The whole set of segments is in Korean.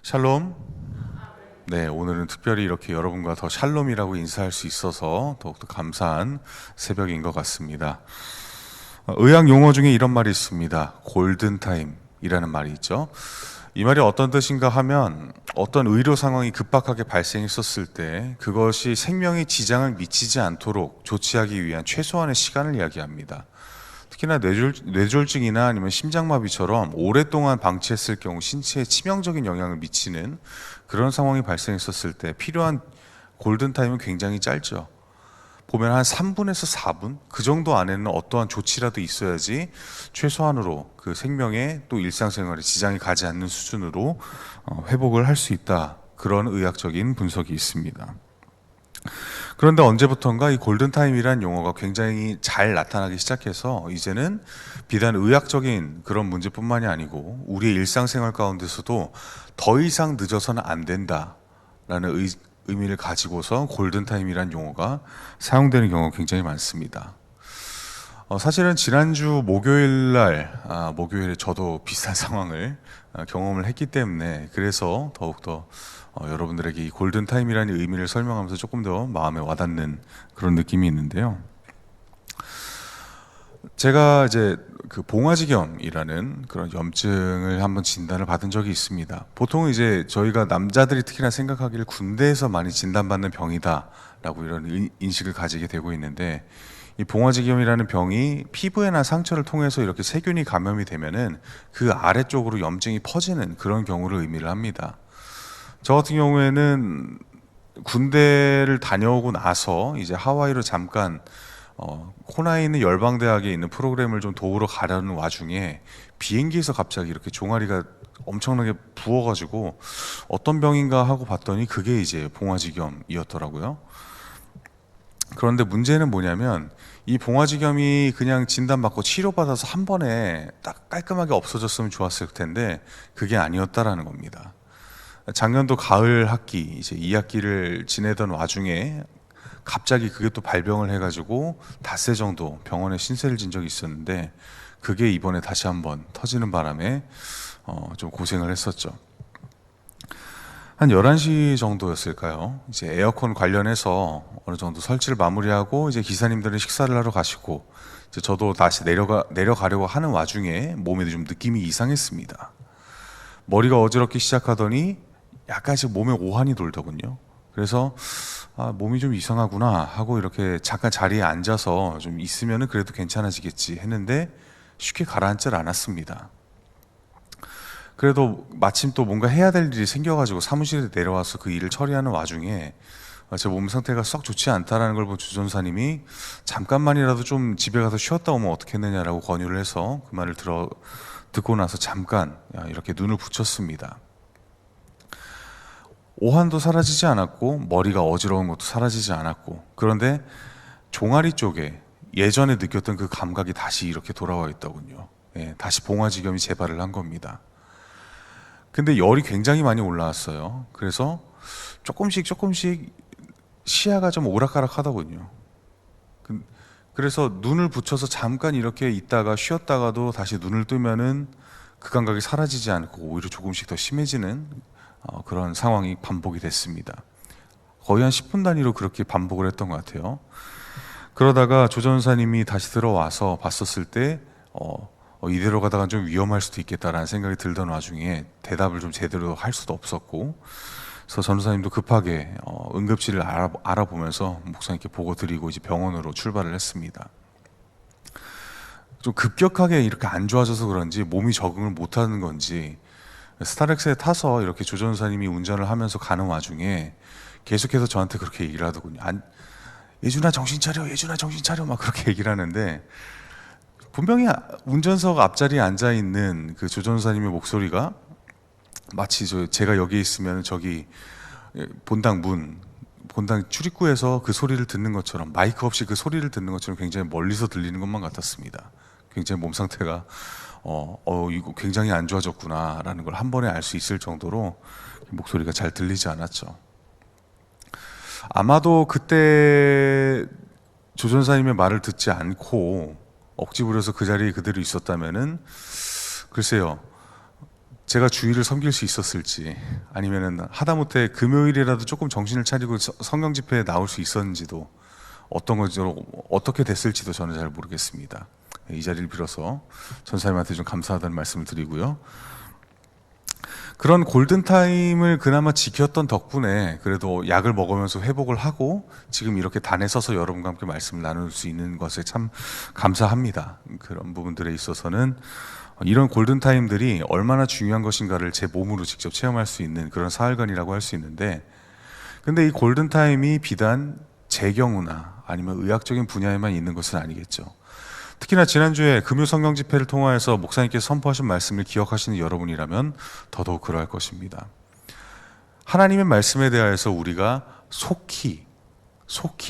샬롬. 네, 오늘은 특별히 이렇게 여러분과 더 샬롬이라고 인사할 수 있어서 더욱더 감사한 새벽인 것 같습니다. 의학 용어 중에 이런 말이 있습니다. 골든타임이라는 말이 있죠. 이 말이 어떤 뜻인가 하면 어떤 의료 상황이 급박하게 발생했었을 때 그것이 생명에 지장을 미치지 않도록 조치하기 위한 최소한의 시간을 이야기합니다. 특히나 뇌졸중이나 아니면 심장마비처럼 오랫동안 방치했을 경우 신체에 치명적인 영향을 미치는 그런 상황이 발생했었을 때 필요한 골든타임은 굉장히 짧죠. 보면 한 3분에서 4분? 그 정도 안에는 어떠한 조치라도 있어야지 최소한으로 그 생명에 또 일상생활에 지장이 가지 않는 수준으로 회복을 할 수 있다. 그런 의학적인 분석이 있습니다. 그런데 언제부턴가 이 골든타임이란 용어가 굉장히 잘 나타나기 시작해서 이제는 비단 의학적인 그런 문제뿐만이 아니고 우리의 일상생활 가운데서도 더 이상 늦어서는 안 된다라는 의미를 가지고서 골든타임이란 용어가 사용되는 경우가 굉장히 많습니다. 사실은 지난주 목요일에 저도 비슷한 상황을 경험을 했기 때문에 그래서 더욱더 여러분들에게 이 골든타임이라는 의미를 설명하면서 조금 더 마음에 와닿는 그런 느낌이 있는데요. 제가 이제 그 봉화지겸이라는 그런 염증을 한번 진단을 받은 적이 있습니다. 보통 이제 저희가 남자들이 특히나 생각하기를 군대에서 많이 진단받는 병이다라고 이런 인식을 가지게 되고 있는데 이 봉화지겸이라는 병이 피부에나 상처를 통해서 이렇게 세균이 감염이 되면은 그 아래쪽으로 염증이 퍼지는 그런 경우를 의미를 합니다. 저 같은 경우에는 군대를 다녀오고 나서 이제 하와이로 잠깐 코나에 있는 열방대학에 있는 프로그램을 좀 도우러 가려는 와중에 비행기에서 갑자기 이렇게 종아리가 엄청나게 부어가지고 어떤 병인가 하고 봤더니 그게 이제 봉화지겸이었더라고요. 그런데 문제는 뭐냐면 이 봉화지겸이 그냥 진단받고 치료받아서 한 번에 딱 깔끔하게 없어졌으면 좋았을 텐데 그게 아니었다라는 겁니다. 작년도 가을 학기 이제 2학기를 지내던 와중에 갑자기 그게 또 발병을 해가지고 닷새 정도 병원에 신세를 진 적이 있었는데 그게 이번에 다시 한번 터지는 바람에 좀 고생을 했었죠. 한 11시 정도였을까요? 이제 에어컨 관련해서 어느 정도 설치를 마무리하고 이제 기사님들은 식사를 하러 가시고 이제 저도 다시 내려가려고 하는 와중에 몸에 좀 느낌이 이상했습니다. 머리가 어지럽기 시작하더니 약간씩 몸에 오한이 돌더군요. 그래서 몸이 좀 이상하구나 하고 이렇게 잠깐 자리에 앉아서 좀 있으면은 그래도 괜찮아지겠지 했는데 쉽게 가라앉질 않았습니다. 그래도 마침 또 뭔가 해야 될 일이 생겨가지고 사무실에 내려와서 그 일을 처리하는 와중에 제 몸 상태가 썩 좋지 않다라는 걸 본 주전사님이 잠깐만이라도 좀 집에 가서 쉬었다 오면 어떻겠느냐라고 권유를 해서 그 말을 듣고 나서 잠깐 이렇게 눈을 붙였습니다. 오한도 사라지지 않았고 머리가 어지러운 것도 사라지지 않았고 그런데 종아리 쪽에 예전에 느꼈던 그 감각이 다시 이렇게 돌아와 있더군요. 다시 봉화지겸이 재발을 한 겁니다. 근데 열이 굉장히 많이 올라왔어요. 그래서 조금씩 시야가 좀 오락가락 하더군요. 그래서 눈을 붙여서 잠깐 이렇게 있다가 쉬었다가도 다시 눈을 뜨면은 그 감각이 사라지지 않고 오히려 조금씩 더 심해지는 그런 상황이 반복이 됐습니다. 거의 한 10분 단위로 그렇게 반복을 했던 것 같아요. 그러다가 조전사님이 다시 들어와서 봤었을 때 이대로 가다가 좀 위험할 수도 있겠다라는 생각이 들던 와중에 대답을 좀 제대로 할 수도 없었고 그래서 전도사님도 급하게 응급실을 알아보면서 목사님께 보고 드리고 이제 병원으로 출발을 했습니다. 좀 급격하게 이렇게 안 좋아져서 그런지 몸이 적응을 못하는 건지 스타렉스에 타서 이렇게 조전사님이 운전을 하면서 가는 와중에 계속해서 저한테 그렇게 얘기를 하더군요. 예준아 정신 차려, 예준아 정신 차려 막 그렇게 얘기를 하는데 분명히 운전석 앞자리에 앉아 있는 그 조전사님의 목소리가 마치 제가 여기 있으면 저기 본당 출입구에서 그 소리를 듣는 것처럼 마이크 없이 그 소리를 듣는 것처럼 굉장히 멀리서 들리는 것만 같았습니다. 굉장히 몸 상태가 이거 굉장히 안 좋아졌구나라는 걸 한 번에 알 수 있을 정도로 목소리가 잘 들리지 않았죠. 아마도 그때 조전사님의 말을 듣지 않고 억지 부려서 그 자리에 그대로 있었다면은 글쎄요, 제가 주일을 섬길 수 있었을지, 아니면은 하다못해 금요일이라도 조금 정신을 차리고 성경 집회에 나올 수 있었는지도, 어떻게 됐을지도 저는 잘 모르겠습니다. 이 자리를 빌어서 전사님한테 좀 감사하다는 말씀을 드리고요. 그런 골든타임을 그나마 지켰던 덕분에 그래도 약을 먹으면서 회복을 하고 지금 이렇게 단에 서서 여러분과 함께 말씀을 나눌 수 있는 것에 참 감사합니다. 그런 부분들에 있어서는 이런 골든타임들이 얼마나 중요한 것인가를 제 몸으로 직접 체험할 수 있는 그런 사흘간이라고 할 수 있는데, 근데 이 골든타임이 비단 제 경우나 아니면 의학적인 분야에만 있는 것은 아니겠죠. 특히나 지난주에 금요 성경 집회를 통하여서 목사님께서 선포하신 말씀을 기억하시는 여러분이라면 더더욱 그러할 것입니다. 하나님의 말씀에 대하여서 우리가 속히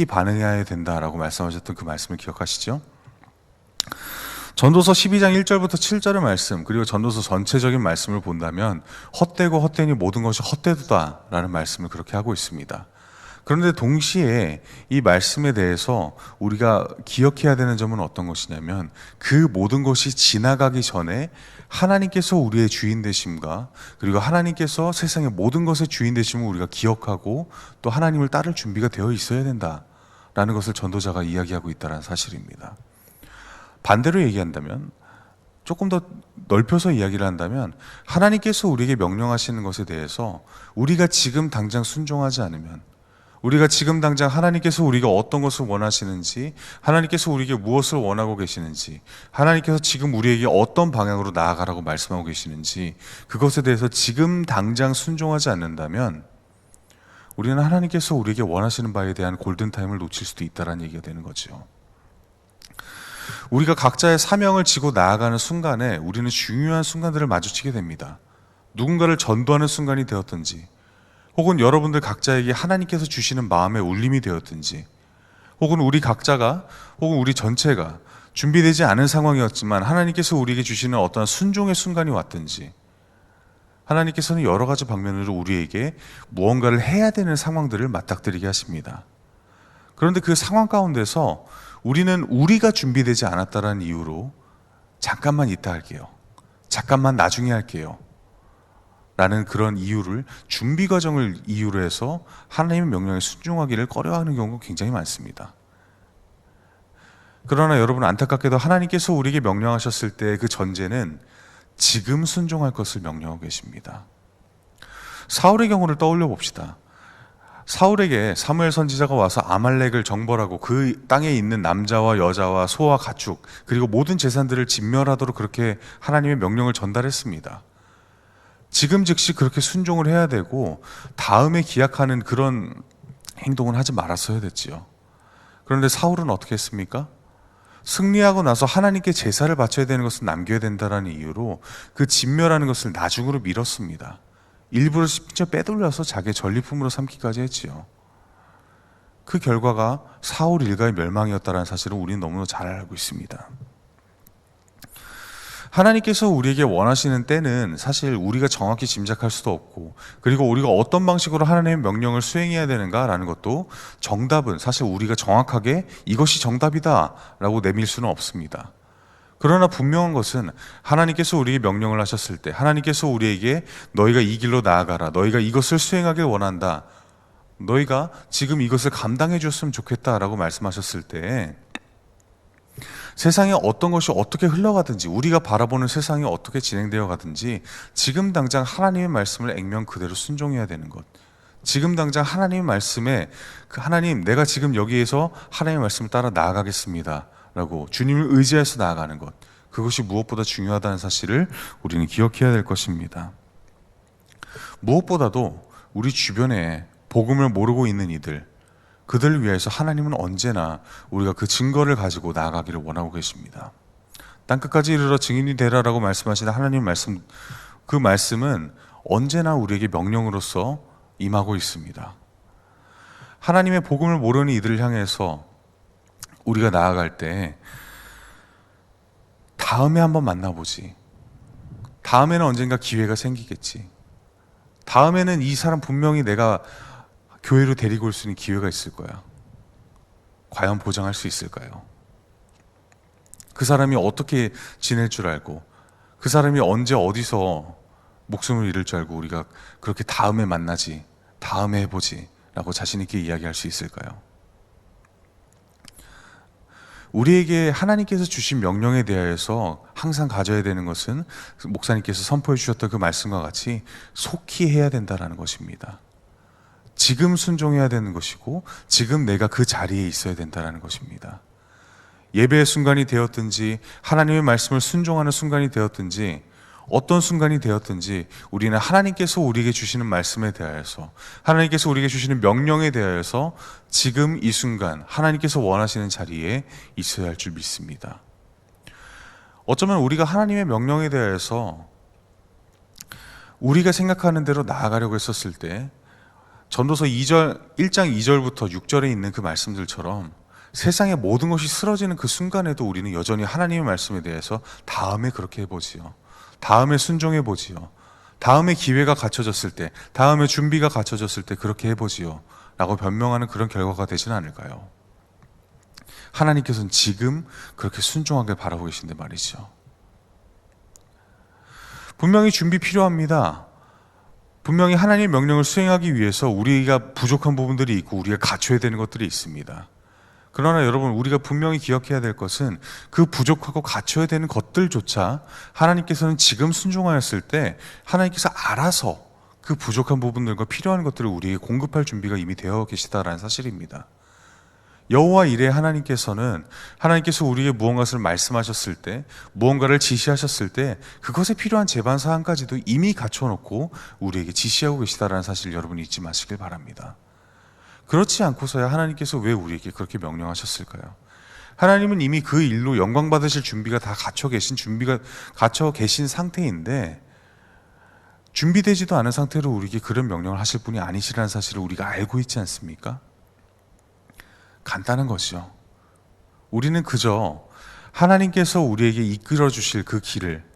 반응해야 된다라고 말씀하셨던 그 말씀을 기억하시죠? 전도서 12장 1절부터 7절의 말씀, 그리고 전도서 전체적인 말씀을 본다면 헛되고 헛되니 모든 것이 헛되도다라는 말씀을 그렇게 하고 있습니다. 그런데 동시에 이 말씀에 대해서 우리가 기억해야 되는 점은 어떤 것이냐면, 그 모든 것이 지나가기 전에 하나님께서 우리의 주인 되심과, 그리고 하나님께서 세상의 모든 것의 주인 되심을 우리가 기억하고 또 하나님을 따를 준비가 되어 있어야 된다라는 것을 전도자가 이야기하고 있다는 사실입니다. 반대로 얘기한다면, 조금 더 넓혀서 이야기를 한다면, 하나님께서 우리에게 명령하시는 것에 대해서 우리가 지금 당장 순종하지 않으면, 우리가 지금 당장 하나님께서 우리가 어떤 것을 원하시는지, 하나님께서 우리에게 무엇을 원하고 계시는지, 하나님께서 지금 우리에게 어떤 방향으로 나아가라고 말씀하고 계시는지, 그것에 대해서 지금 당장 순종하지 않는다면 우리는 하나님께서 우리에게 원하시는 바에 대한 골든타임을 놓칠 수도 있다는 얘기가 되는 거죠. 우리가 각자의 사명을 지고 나아가는 순간에 우리는 중요한 순간들을 마주치게 됩니다. 누군가를 전도하는 순간이 되었든지, 혹은 여러분들 각자에게 하나님께서 주시는 마음의 울림이 되었든지, 혹은 우리 각자가, 혹은 우리 전체가 준비되지 않은 상황이었지만 하나님께서 우리에게 주시는 어떤 순종의 순간이 왔든지, 하나님께서는 여러 가지 방면으로 우리에게 무언가를 해야 되는 상황들을 맞닥뜨리게 하십니다. 그런데 그 상황 가운데서 우리는 우리가 준비되지 않았다는 이유로 잠깐만 이따 할게요, 잠깐만 나중에 할게요 라는 그런 이유를, 준비 과정을 이유로 해서 하나님의 명령에 순종하기를 꺼려하는 경우가 굉장히 많습니다. 그러나 여러분, 안타깝게도 하나님께서 우리에게 명령하셨을 때 그 전제는 지금 순종할 것을 명령하고 계십니다. 사울의 경우를 떠올려 봅시다. 사울에게 사무엘 선지자가 와서 아말렉을 정벌하고 그 땅에 있는 남자와 여자와 소와 가축, 그리고 모든 재산들을 진멸하도록 그렇게 하나님의 명령을 전달했습니다. 지금 즉시 그렇게 순종을 해야 되고 다음에 기약하는 그런 행동은 하지 말았어야 됐지요. 그런데 사울은 어떻게 했습니까? 승리하고 나서 하나님께 제사를 바쳐야 되는 것을 남겨야 된다는 이유로 그 진멸하는 것을 나중으로 미뤘습니다. 일부러 심지어 빼돌려서 자기의 전리품으로 삼기까지 했지요. 그 결과가 사울 일가의 멸망이었다는 사실을 우리는 너무나 잘 알고 있습니다. 하나님께서 우리에게 원하시는 때는 사실 우리가 정확히 짐작할 수도 없고, 그리고 우리가 어떤 방식으로 하나님의 명령을 수행해야 되는가라는 것도 정답은 사실 우리가 정확하게 이것이 정답이다 라고 내밀 수는 없습니다. 그러나 분명한 것은 하나님께서 우리에게 명령을 하셨을 때, 하나님께서 우리에게 너희가 이 길로 나아가라, 너희가 이것을 수행하길 원한다, 너희가 지금 이것을 감당해 줬으면 좋겠다 라고 말씀하셨을 때, 세상에 어떤 것이 어떻게 흘러가든지, 우리가 바라보는 세상이 어떻게 진행되어 가든지 지금 당장 하나님의 말씀을 액면 그대로 순종해야 되는 것, 지금 당장 하나님의 말씀에 하나님, 내가 지금 여기에서 하나님의 말씀을 따라 나아가겠습니다 라고 주님을 의지해서 나아가는 것, 그것이 무엇보다 중요하다는 사실을 우리는 기억해야 될 것입니다. 무엇보다도 우리 주변에 복음을 모르고 있는 이들, 그들을 위해서 하나님은 언제나 우리가 그 증거를 가지고 나아가기를 원하고 계십니다. 땅끝까지 이르러 증인이 되라라고 말씀하시는 하나님의 말씀, 그 말씀은 언제나 우리에게 명령으로서 임하고 있습니다. 하나님의 복음을 모르는 이들을 향해서 우리가 나아갈 때, 다음에 한번 만나보지, 다음에는 언젠가 기회가 생기겠지, 다음에는 이 사람 분명히 내가 교회로 데리고 올 수 있는 기회가 있을 거야, 과연 보장할 수 있을까요? 그 사람이 어떻게 지낼 줄 알고, 그 사람이 언제 어디서 목숨을 잃을 줄 알고 우리가 그렇게 다음에 만나지, 다음에 해보지 라고 자신 있게 이야기할 수 있을까요? 우리에게 하나님께서 주신 명령에 대하여서 항상 가져야 되는 것은 목사님께서 선포해 주셨던 그 말씀과 같이 속히 해야 된다는 것입니다. 지금 순종해야 되는 것이고 지금 내가 그 자리에 있어야 된다는 것입니다. 예배의 순간이 되었든지 하나님의 말씀을 순종하는 순간이 되었든지 어떤 순간이 되었든지 우리는 하나님께서 우리에게 주시는 말씀에 대하여서, 하나님께서 우리에게 주시는 명령에 대하여서 지금 이 순간 하나님께서 원하시는 자리에 있어야 할 줄 믿습니다. 어쩌면 우리가 하나님의 명령에 대하여서 우리가 생각하는 대로 나아가려고 했었을 때 전도서 1장 2절부터 6절에 있는 그 말씀들처럼 세상의 모든 것이 쓰러지는 그 순간에도 우리는 여전히 하나님의 말씀에 대해서 다음에 그렇게 해보지요, 다음에 순종해보지요, 다음에 기회가 갖춰졌을 때, 다음에 준비가 갖춰졌을 때 그렇게 해보지요 라고 변명하는 그런 결과가 되지는 않을까요? 하나님께서는 지금 그렇게 순종하게 바라고 계신데 말이죠. 분명히 준비 필요합니다. 분명히 하나님의 명령을 수행하기 위해서 우리가 부족한 부분들이 있고 우리가 갖춰야 되는 것들이 있습니다. 그러나 여러분, 우리가 분명히 기억해야 될 것은 그 부족하고 갖춰야 되는 것들조차 하나님께서는 지금 순종하였을 때 하나님께서 알아서 그 부족한 부분들과 필요한 것들을 우리에게 공급할 준비가 이미 되어 계시다라는 사실입니다. 여호와 이레 하나님께서는, 하나님께서 우리에게 무언가를 말씀하셨을 때, 무언가를 지시하셨을 때 그것에 필요한 제반 사항까지도 이미 갖춰놓고 우리에게 지시하고 계시다라는 사실을 여러분이 잊지 마시길 바랍니다. 그렇지 않고서야 하나님께서 왜 우리에게 그렇게 명령하셨을까요? 하나님은 이미 그 일로 영광 받으실 준비가 다 갖춰 계신 상태인데 준비되지도 않은 상태로 우리에게 그런 명령을 하실 분이 아니시라는 사실을 우리가 알고 있지 않습니까? 간단한 것이죠. 우리는 그저 하나님께서 우리에게 이끌어 주실 그 길을,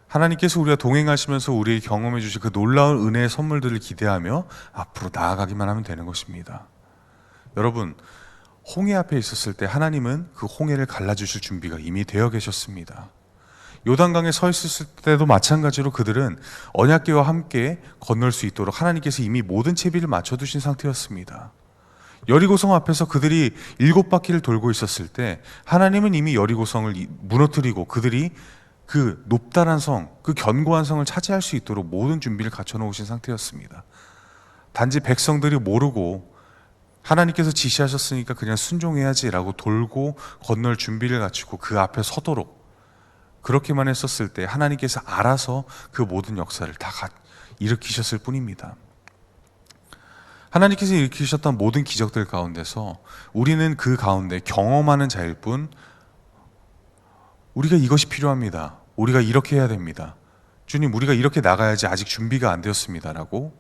하나님께서 우리가 동행하시면서 우리에게 경험해 주실 그 놀라운 은혜의 선물들을 기대하며 앞으로 나아가기만 하면 되는 것입니다. 여러분, 홍해 앞에 있었을 때 하나님은 그 홍해를 갈라주실 준비가 이미 되어 계셨습니다. 요단강에 서 있었을 때도 마찬가지로 그들은 언약궤와 함께 건널 수 있도록 하나님께서 이미 모든 채비를 맞춰두신 상태였습니다. 여리고성 앞에서 그들이 7바퀴를 돌고 있었을 때 하나님은 이미 여리고성을 무너뜨리고 그들이 그 높다란 성, 그 견고한 성을 차지할 수 있도록 모든 준비를 갖춰 놓으신 상태였습니다. 단지 백성들이 모르고 하나님께서 지시하셨으니까 그냥 순종해야지라고 돌고 건널 준비를 갖추고 그 앞에 서도록 그렇게만 했었을 때 하나님께서 알아서 그 모든 역사를 다 일으키셨을 뿐입니다. 하나님께서 일으키셨던 모든 기적들 가운데서 우리는 그 가운데 경험하는 자일 뿐, 우리가 이것이 필요합니다, 우리가 이렇게 해야 됩니다, 주님 우리가 이렇게 나가야지 아직 준비가 안 되었습니다 라고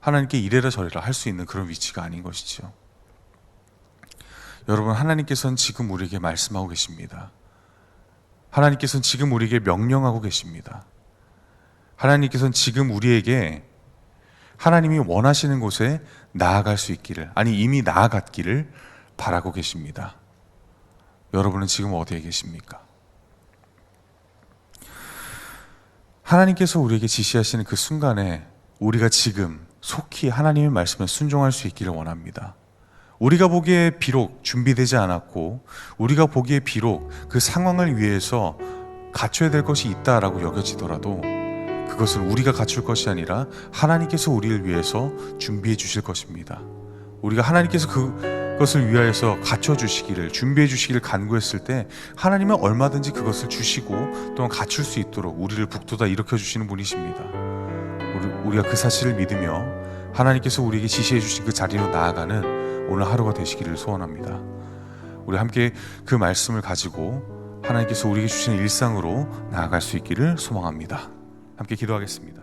하나님께 이래라 저래라 할 수 있는 그런 위치가 아닌 것이죠. 여러분, 하나님께서는 지금 우리에게 말씀하고 계십니다. 하나님께서는 지금 우리에게 명령하고 계십니다. 하나님께서는 지금 우리에게 하나님이 원하시는 곳에 나아갈 수 있기를, 아니 이미 나아갔기를 바라고 계십니다. 여러분은 지금 어디에 계십니까? 하나님께서 우리에게 지시하시는 그 순간에 우리가 지금 속히 하나님의 말씀에 순종할 수 있기를 원합니다. 우리가 보기에 비록 준비되지 않았고 우리가 보기에 비록 그 상황을 위해서 갖춰야 될 것이 있다라고 여겨지더라도 그것은 우리가 갖출 것이 아니라 하나님께서 우리를 위해서 준비해 주실 것입니다. 우리가 하나님께서 그것을 위하여서 갖춰주시기를, 준비해 주시기를 간구했을 때 하나님은 얼마든지 그것을 주시고 또한 갖출 수 있도록 우리를 북돋아 일으켜 주시는 분이십니다. 우리가 그 사실을 믿으며 하나님께서 우리에게 지시해 주신 그 자리로 나아가는 오늘 하루가 되시기를 소원합니다. 우리 함께 그 말씀을 가지고 하나님께서 우리에게 주시는 일상으로 나아갈 수 있기를 소망합니다. 함께 기도하겠습니다.